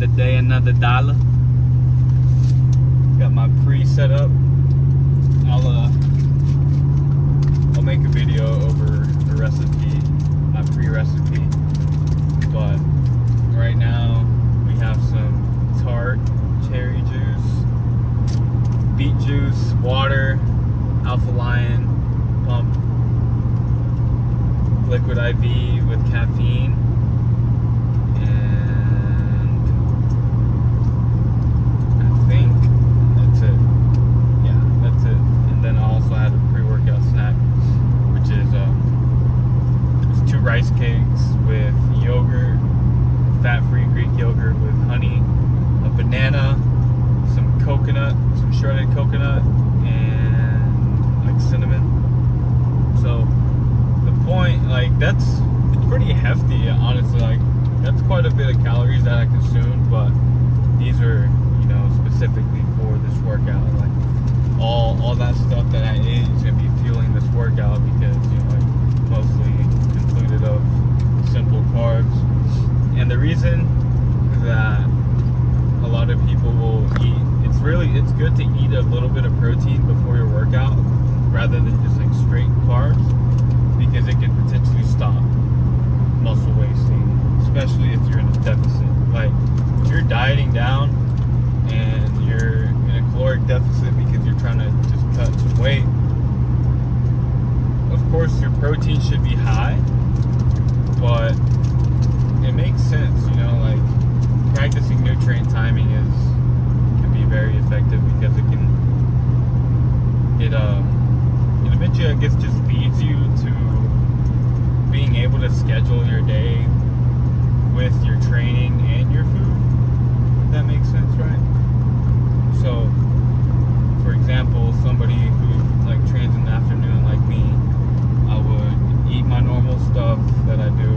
Another day, another dollar. Got my pre set up. I'll make a video over the recipe, my pre-recipe. But right now we have some tart cherry juice, beet juice, water, Alpha Lion pump, liquid IV with caffeine, and I think that's it. Yeah, that's it. And then I also had a pre-workout snack, which is it's 2 rice cakes with yogurt, fat-free Greek yogurt with honey, a banana, some coconut, some shredded coconut, and like cinnamon. So the point, like, it's pretty hefty, honestly. Like, that's quite a bit of calories that I consumed, but these are, specifically for this workout. Like, all that stuff that I ate is gonna be fueling this workout because, mostly included of simple carbs. And the reason that a lot of people will eat, it's good to eat a little bit of protein before your workout rather than just like straight carbs, because it can potentially stop muscle wasting, especially if you're in a deficit. Like, if you're dieting down and you're in a caloric deficit because you're trying to just cut some weight, of course your protein should be high, but it makes sense, like practicing nutrient timing can be very effective because it eventually, I guess, just leads you to being able to schedule your day with your training and your food, if that makes sense, right? So, for example, somebody who like trains in the afternoon like me, I would eat my normal stuff that I do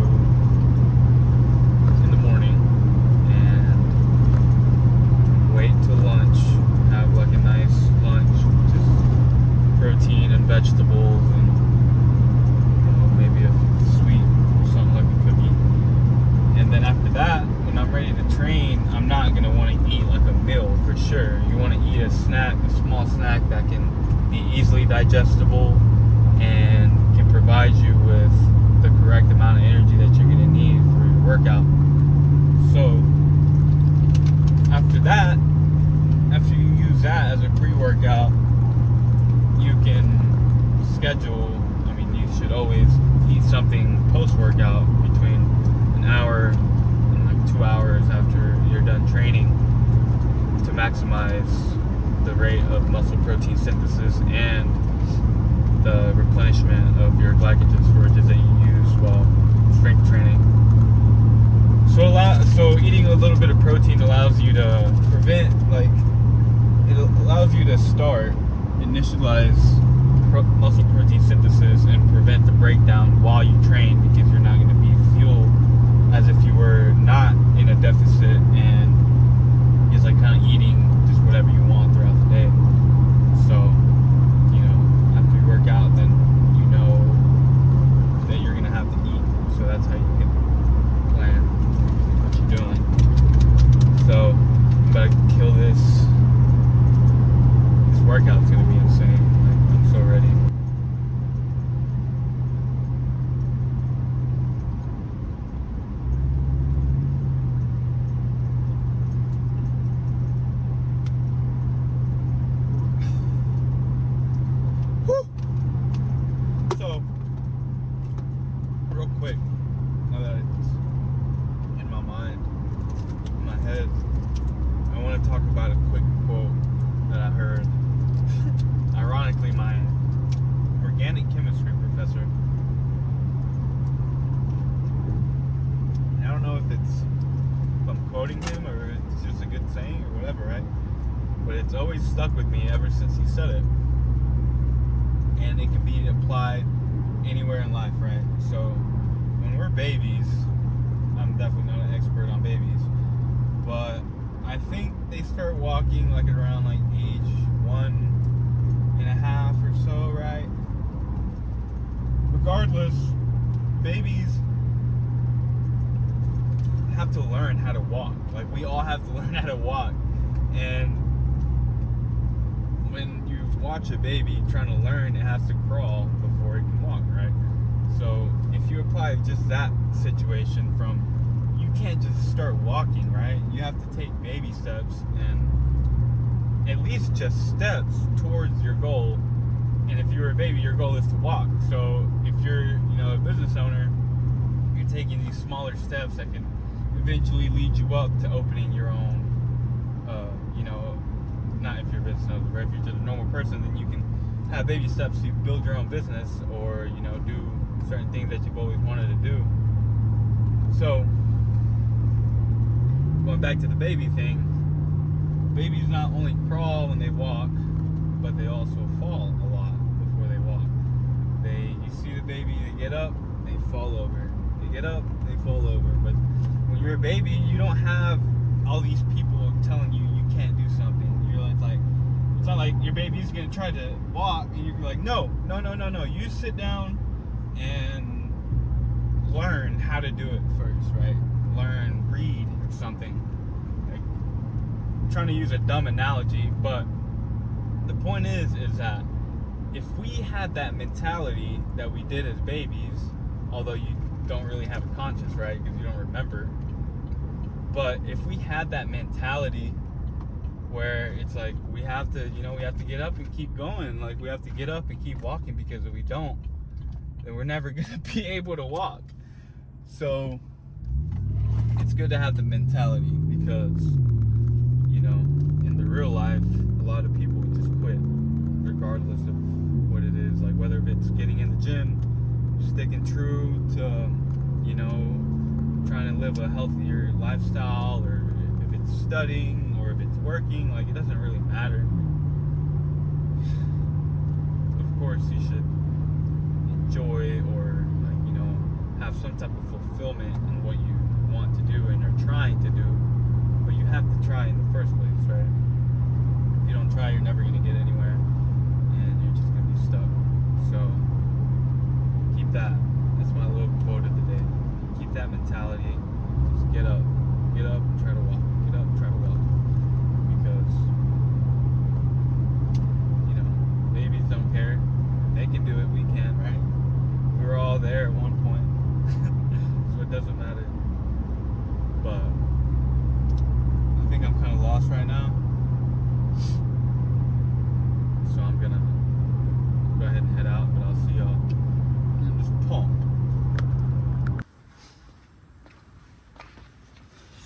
in the morning and wait till lunch, have like a nice lunch, just protein and vegetables and maybe a sweet or something like a cookie. And then after that, when I'm ready to train, I'm not going to want to eat like a meal for sure. You want to eat a snack, a small snack that can be easily digestible and can provide you with the correct amount of energy that you're going to need for your workout. So after that, after you use that as a pre-workout, you can schedule, you should always eat something post-workout between an hour and like 2 hours after you're done training to maximize the rate of muscle protein synthesis and the replenishment of your glycogen storages that you use while strength training. So eating a little bit of protein allows you to initialize muscle protein synthesis and prevent the breakdown while you train, because you're not going to be fueled as if you were not in a deficit and just like kind of eating just whatever you want throughout the day. So, after you work out, then you know that you're going to have to eat. So that's how you can plan what you're doing. So I'm about to kill this. This workout's going to be insane. I'm so ready. Woo! So, real quick, now that it's in my mind, in my head, I want to talk about a quick quote that I heard. Ironically, my organic chemistry professor, and I don't know if I'm quoting him or it's just a good saying or whatever, right? But it's always stuck with me ever since he said it. And it can be applied anywhere in life, right? So when we're babies, I'm definitely not an expert on babies, but I think they start walking like around like age 1.5 or so, right? Regardless, babies have to learn how to walk. Like, we all have to learn how to walk. And when you watch a baby trying to learn, it has to crawl before it can walk, right? So if you apply just that situation from, you can't just start walking, right? You have to take baby steps, and at least just steps towards your goal. And if you're a baby, your goal is to walk. So if you're, a business owner, you're taking these smaller steps that can eventually lead you up to opening your own, not if you're a business owner, but if you're just a normal person, then you can have baby steps to build your own business, or, do certain things that you've always wanted to do. So, going back to the baby thing, babies not only crawl when they walk, but they also fall a lot before they walk. You see the baby, they get up, they fall over. They get up, they fall over. But when you're a baby, you don't have all these people telling you can't do something. It's not like your baby's gonna try to walk and you're like, no. You sit down and learn how to do it first, right? Learn, read or something. I'm trying to use a dumb analogy, but the point is that if we had that mentality that we did as babies, although you don't really have a conscience, right? Because you don't remember. But if we had that mentality where it's like, we have to get up and keep going. Like, we have to get up and keep walking, because if we don't, then we're never going to be able to walk. So it's good to have the mentality, because, in the real life, a lot of people just quit regardless of what it is. Like, whether it's getting in the gym, sticking true to, trying to live a healthier lifestyle, or if it's studying, or if it's working, like, it doesn't really matter. Of course, you should enjoy, or have some type of fulfillment in what you want to do and are trying to do, but you have to try in the first place, right? If you don't try, you're never going to get anywhere, and you're just going to be stuck. So keep that. That's my little quote of the day. Keep that mentality. Just get up, try to walk. Get up, try to walk. Because babies don't care. They can do it, we can, right? We were all there at one point. So it doesn't matter. But I think I'm kind of lost right now. So I'm gonna go ahead and head out, but I'll see y'all in this pump.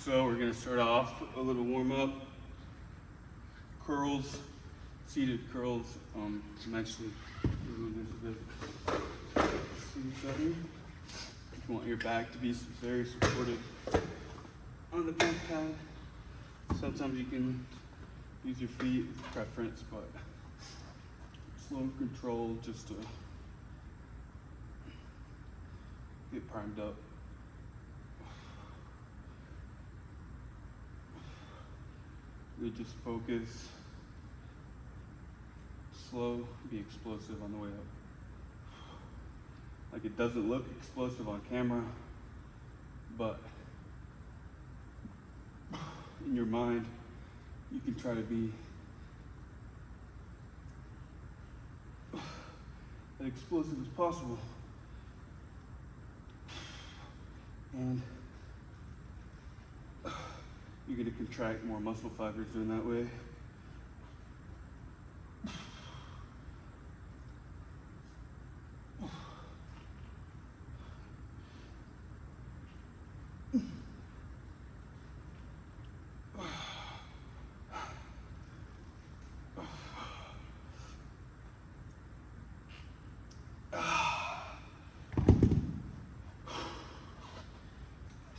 So we're gonna start off with a little warm up. Curls, seated curls. I'm actually doing this a bit. See better. You want your back to be very supported on the back pad. Sometimes you can use your feet, it's preference, but slow and controlled just to get primed up. We just focus, slow, be explosive on the way up. Like, it doesn't look explosive on camera, but in your mind, you can try to be as explosive as possible. And you're going to contract more muscle fibers doing that way.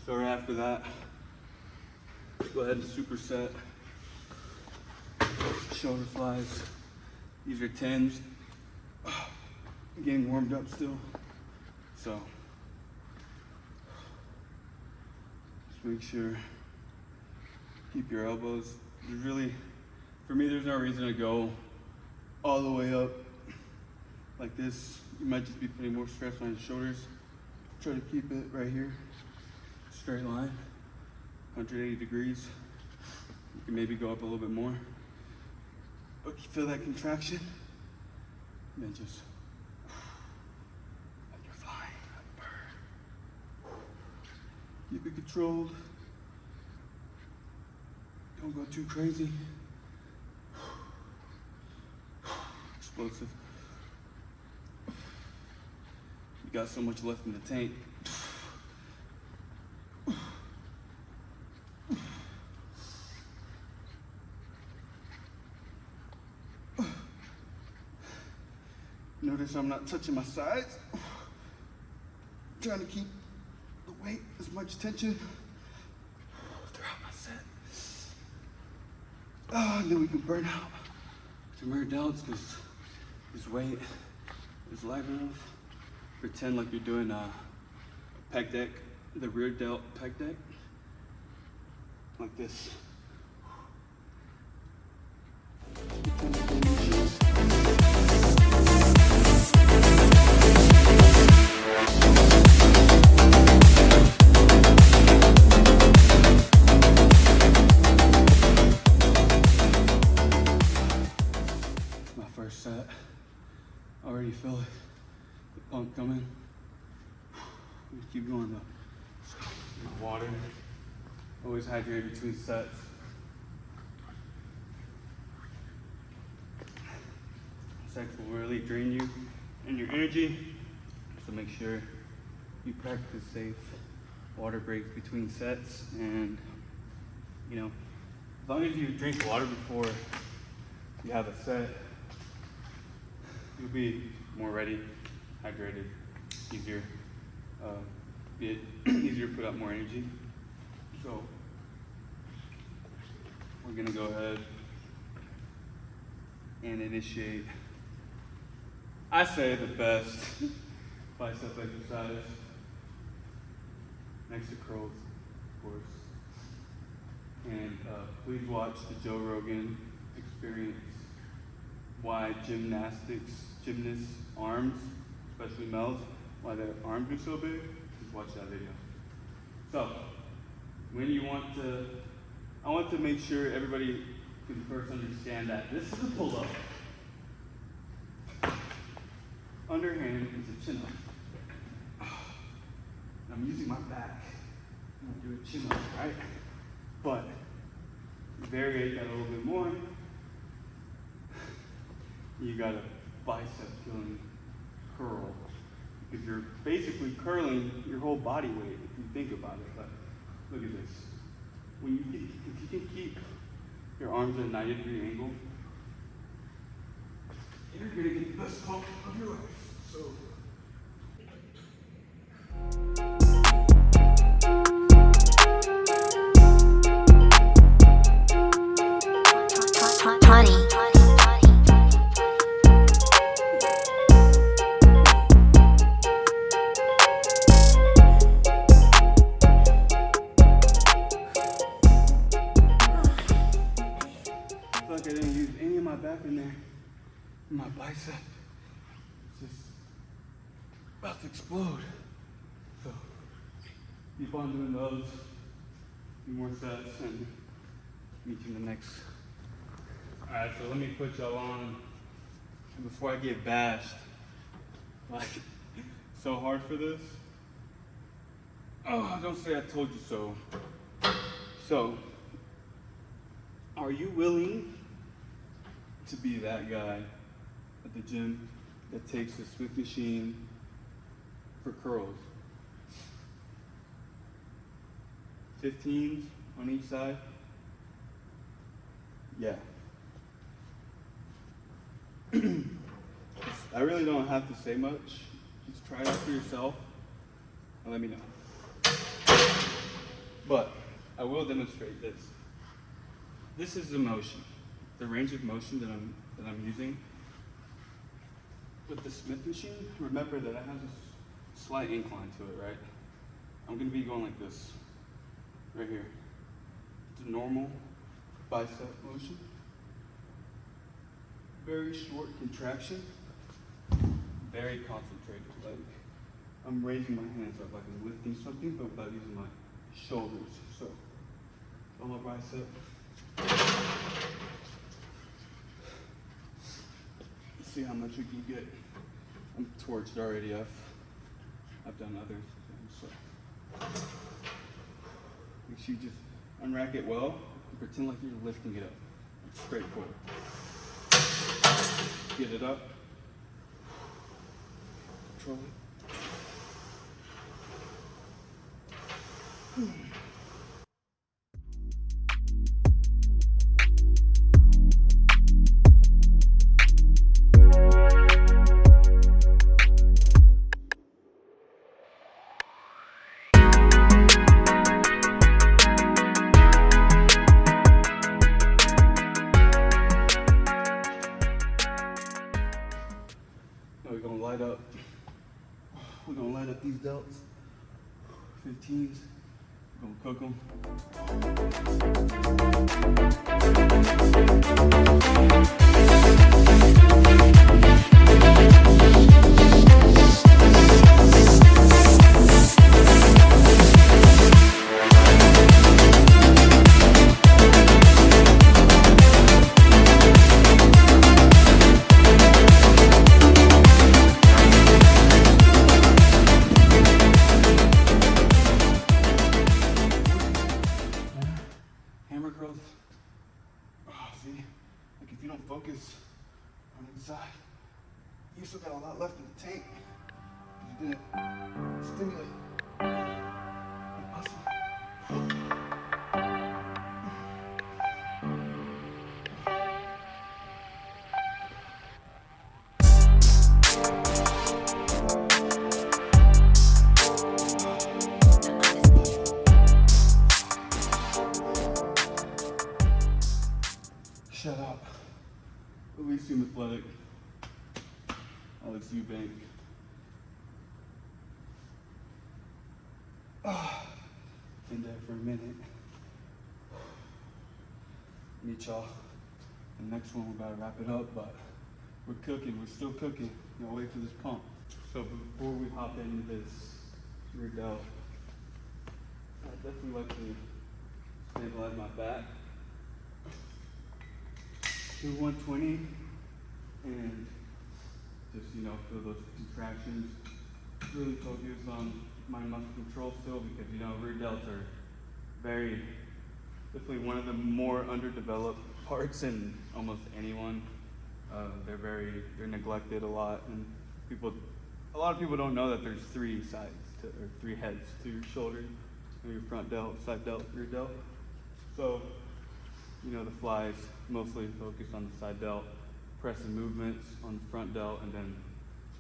So right after that, go ahead and superset shoulder flies. These are 10s. I'm getting warmed up still. So just make sure, keep your elbows. There's really, for me, there's no reason to go all the way up like this. You might just be putting more stress on your shoulders. Try to keep it right here, straight line. 180 degrees. You can maybe go up a little bit more. But you feel that contraction, and then just like you're flying, like a bird. Keep it controlled. Don't go too crazy. Explosive. You got so much left in the tank. Notice I'm not touching my sides. Trying to keep the weight, as much tension throughout my set. And then we can burn out some air delts because this weight is light enough. Pretend like you're doing a pec deck, the rear delt pec deck, like this. My first set, already feel it, the pump coming. Just keep going though. Water, always hydrate between sets. Sex will really drain you and your energy, so make sure you practice safe water breaks between sets. And you know, as long as you drink water before you have a set, you'll be more ready, hydrated, easier, easier to put out more energy. So we're gonna go ahead and initiate, I say, the best bicep exercise next to curls, of course. And please watch the Joe Rogan Experience why gymnasts' arms, especially males, why their arms are so big. Just watch that video. So, when you want to, I want to make sure everybody can first understand that this is a pull-up. Underhand is a chin-up. I'm using my back. I'm gonna do a chin-up, right? But vary that a little bit more. You got a bicep killing curl, because you're basically curling your whole body weight if you think about it. But look at this. If you can keep your arms at a 90-degree angle, you're gonna get the best pump of your life. So. I didn't use any of my back in there. My bicep is just about to explode. So keep on doing those. A few more sets and meet you in the next. Alright, so let me put y'all on before I get bashed. Like, so hard for this. Oh, don't say I told you so. So, are you willing to be that guy at the gym that takes the Smith machine for curls? 15s on each side? Yeah. I really don't have to say much. Just try it out for yourself and let me know. But I will demonstrate this. This is the motion, the range of motion that I'm using with the Smith machine. Remember that it has a slight incline to it, right? I'm gonna be going like this, right here. It's a normal bicep motion. Very short contraction, very concentrated. Like I'm raising my hands up like I'm lifting something, but without using my shoulders. So on my bicep. Let's see how much we can get. I'm torched already. I've done other things, so make sure you just unrack it well and pretend like you're lifting it up. Straight forward. Get it up. Control it. We're gonna light up these delts, 15s, we're gonna cook them. Focus on inside. You still got a lot left in the tank. You didn't stimulate the muscle. Shut up. At least seem athletic. Alex Eubank. In there for a minute. Meet y'all. The next one, we're about to wrap it up, but we're cooking. We're still cooking. Gonna wait for this pump. So before we hop into this rear delt, I definitely like to stabilize my back. Do 120 and just, feel those contractions. Really focus on my muscle control still because, rear delts are definitely one of the more underdeveloped parts in almost anyone. They're neglected a lot, and a lot of people don't know that there's three heads to your shoulder, your front delt, side delt, rear delt. So, the flies mostly focus on the side delt, pressing movements on the front delt, and then,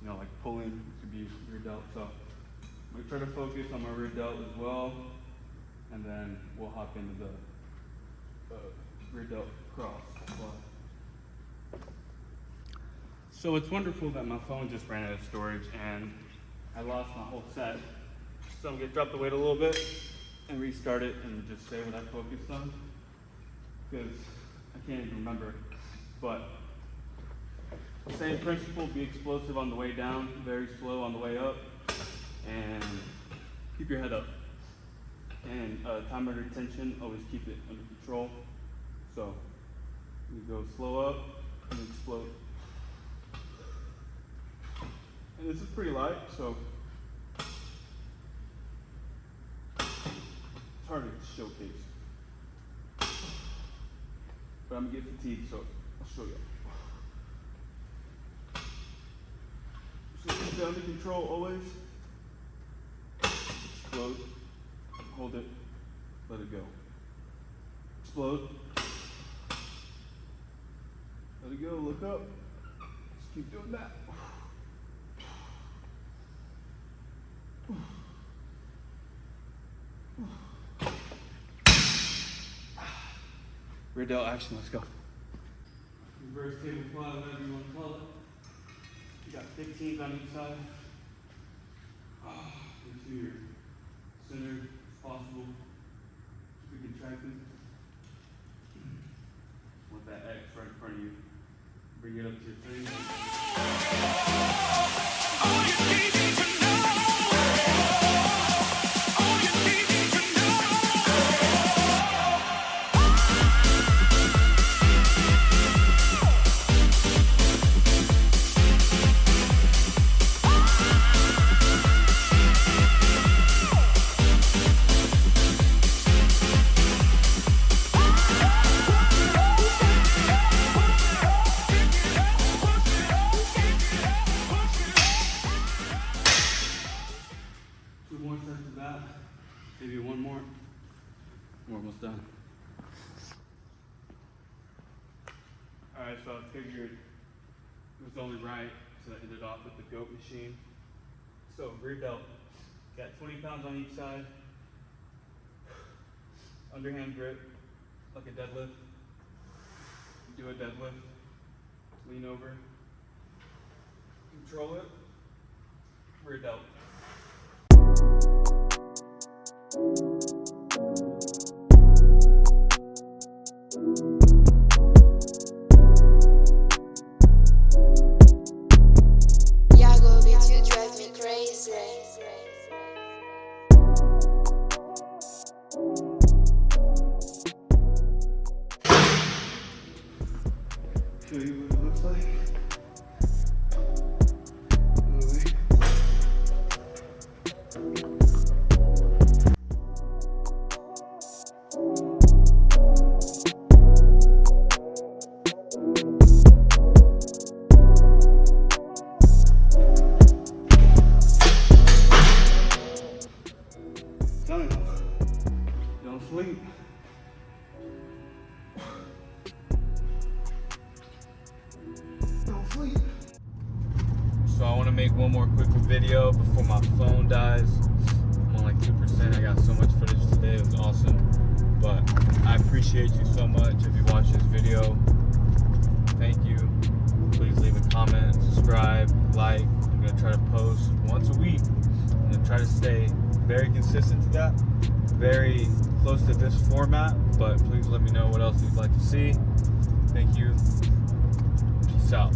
like pulling could be rear delt. So I'm gonna try to focus on my rear delt as well, and then we'll hop into the rear delt cross. So it's wonderful that my phone just ran out of storage and I lost my whole set. So I'm gonna drop the weight a little bit and restart it and just say what I focused on, because I can't even remember. But same principle, be explosive on the way down, very slow on the way up, and keep your head up. And time under tension, always keep it under control. So you go slow up and explode. And this is pretty light, so it's hard to showcase. But I'm gonna get fatigued, so I'll show you. So keep it under control always. Explode. Hold it. Let it go. Explode. Let it go. Look up. Just keep doing that. Rear delt action, let's go. Reverse table fly, whatever you want to call it. You got 15s on each side. Into your center as possible. Keep it contracted. Want that X right in front of you. Bring it up to your face. All you need to know. All you need to know. one more. We're almost done. Alright, so I figured it was only right to end it off with the goat machine. So rear delt. Got 20 pounds on each side. Underhand grip, like a deadlift. Do a deadlift. Lean over. Control it. Rear delt. Yago beats you drive me crazy. Show you what it looks like. Don't sleep. Don't sleep. So I want to make one more quick video before my phone dies. I'm on like 2%. I got so much footage today. It was awesome. But I appreciate you so much if you watch this video. Thank you. Please leave a comment, subscribe, like. I'm going to try to post once a week. I'm going to try to stay very consistent to that. Very close to this format. But please let me know what else you'd like to see. Thank you. Peace out.